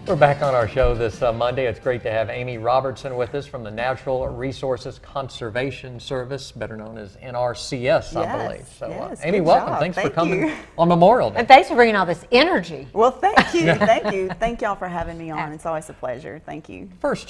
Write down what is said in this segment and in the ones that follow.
We're back on our show this Monday. It's great to have Amy Robertson with us from the Natural Resources Conservation Service, better known as NRCS, I believe. So, yes, Amy, welcome. Job. Thanks for Thank coming you. on Memorial Day. And thanks for bringing all this energy. Well, thank you. Thank you. Thank y'all for having me on. It's always a pleasure. Thank you. First,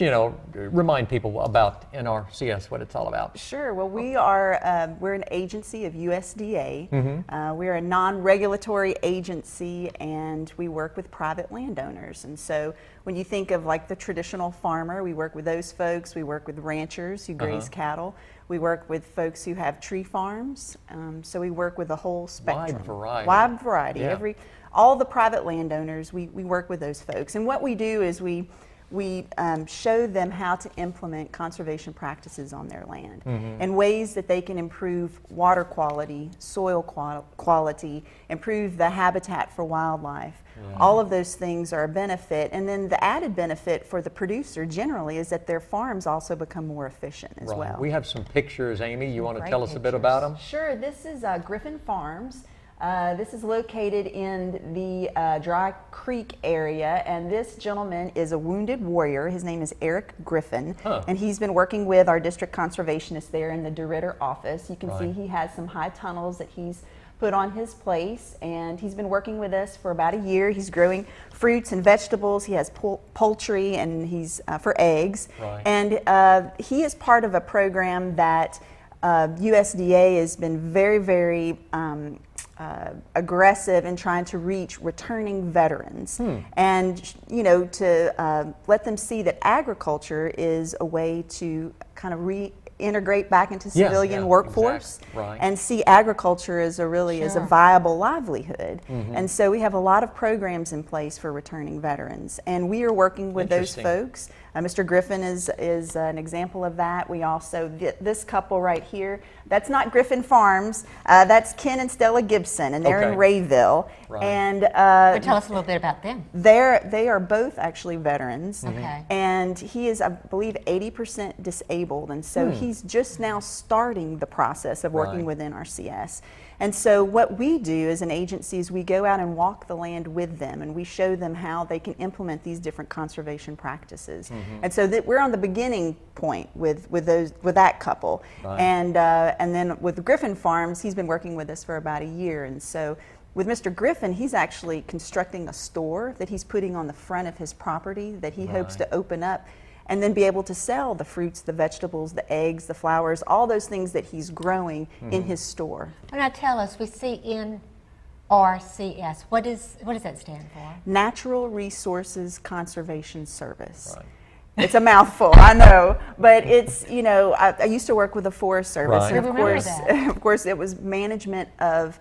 remind people about NRCS, what it's all about. Sure. Well, we're an agency of USDA. We're a non-regulatory agency, and we work with private landowners. And so when you think of like the traditional farmer, we work with those folks. We work with ranchers who graze cattle. We work with folks who have tree farms. So we work with the whole spectrum. Wide variety. Yeah. All the private landowners, we work with those folks. And what we do is we show them how to implement conservation practices on their land and ways that they can improve water quality, soil quality, improve the habitat for wildlife. Yeah. All of those things are a benefit. And then the added benefit for the producer generally is that their farms also become more efficient as well. We have some pictures, Amy. You want to tell us a bit about them? Sure. This is Griffin Farms. This is located in the Dry Creek area, and this gentleman is a wounded warrior. His name is Eric Griffin, and he's been working with our district conservationist there in the DeRitter office. You can see he has some high tunnels that he's put on his place, and he's been working with us for about a year. He's growing fruits and vegetables. He has poultry, and he's for eggs. And he is part of a program that USDA has been very, very aggressive in trying to reach returning veterans and to let them see that agriculture is a way to kind of reintegrate back into civilian workforce and see agriculture as a viable livelihood. And so we have a lot of programs in place for returning veterans, and we are working with those folks. Mr. Griffin is an example of that. We also, this couple right here, that's not Griffin Farms, that's Ken and Stella Gibson, and they're in Rayville. And tell us a little bit about them. They are both actually veterans, and he is, I believe, 80% disabled, and so he's just now starting the process of working with NRCS. And so what we do as an agency is we go out and walk the land with them, and we show them how they can implement these different conservation practices. And so that we're on the beginning point with that couple. And then with Griffin Farms, he's been working with us for about a year. And so with Mr. Griffin, he's actually constructing a store that he's putting on the front of his property that he hopes to open up and then be able to sell the fruits, the vegetables, the eggs, the flowers, all those things that he's growing in his store. Now tell us, we see NRCS. What does that stand for? Natural Resources Conservation Service. It's a mouthful, I know, but it's, I used to work with the Forest Service, and of course it was management of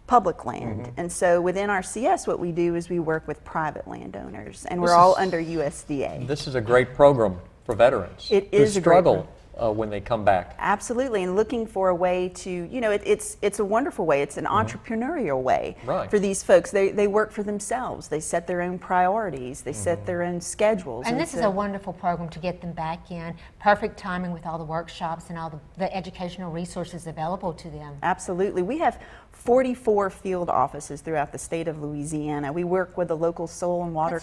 public land. And so with NRCS, what we do is we work with private landowners, and we're all under USDA. This is a great program for veterans who struggle when they come back. Absolutely, and looking for a way to, it's a wonderful way. It's an entrepreneurial way for these folks. They work for themselves. They set their own priorities. They set their own schedules. And this is a wonderful program to get them back in. Perfect timing with all the workshops and all the educational resources available to them. Absolutely. We have 44 field offices throughout the state of Louisiana. We work with the local soil and water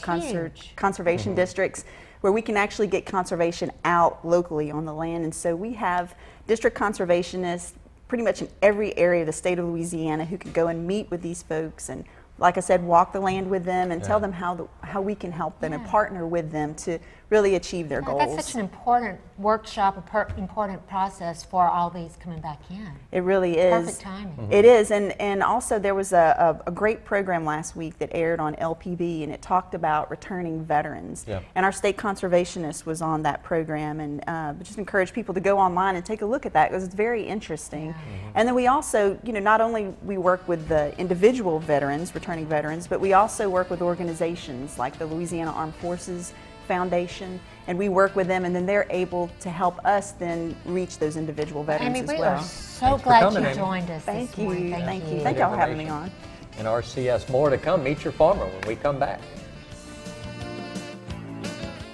conservation districts, where we can actually get conservation out locally on the land. And so we have district conservationists pretty much in every area of the state of Louisiana who can go and meet with these folks and, like I said, walk the land with them and tell them how we can help them and partner with them to really achieve their goals. That's such an important workshop, important process for all these coming back in. It really is. Perfect timing. It is, and also there was a great program last week that aired on LPB, and it talked about returning veterans. And our state conservationist was on that program, and just encourage people to go online and take a look at that because it's very interesting. And then we also, not only we work with the individual veterans, returning veterans, but we also work with organizations like the Louisiana Armed Forces Foundation, and we work with them, and then they're able to help us then reach those individual veterans as well. We are so glad you joined us this morning. Thank you. Thank y'all for having me on. NRCS, more to come. Meet your farmer when we come back.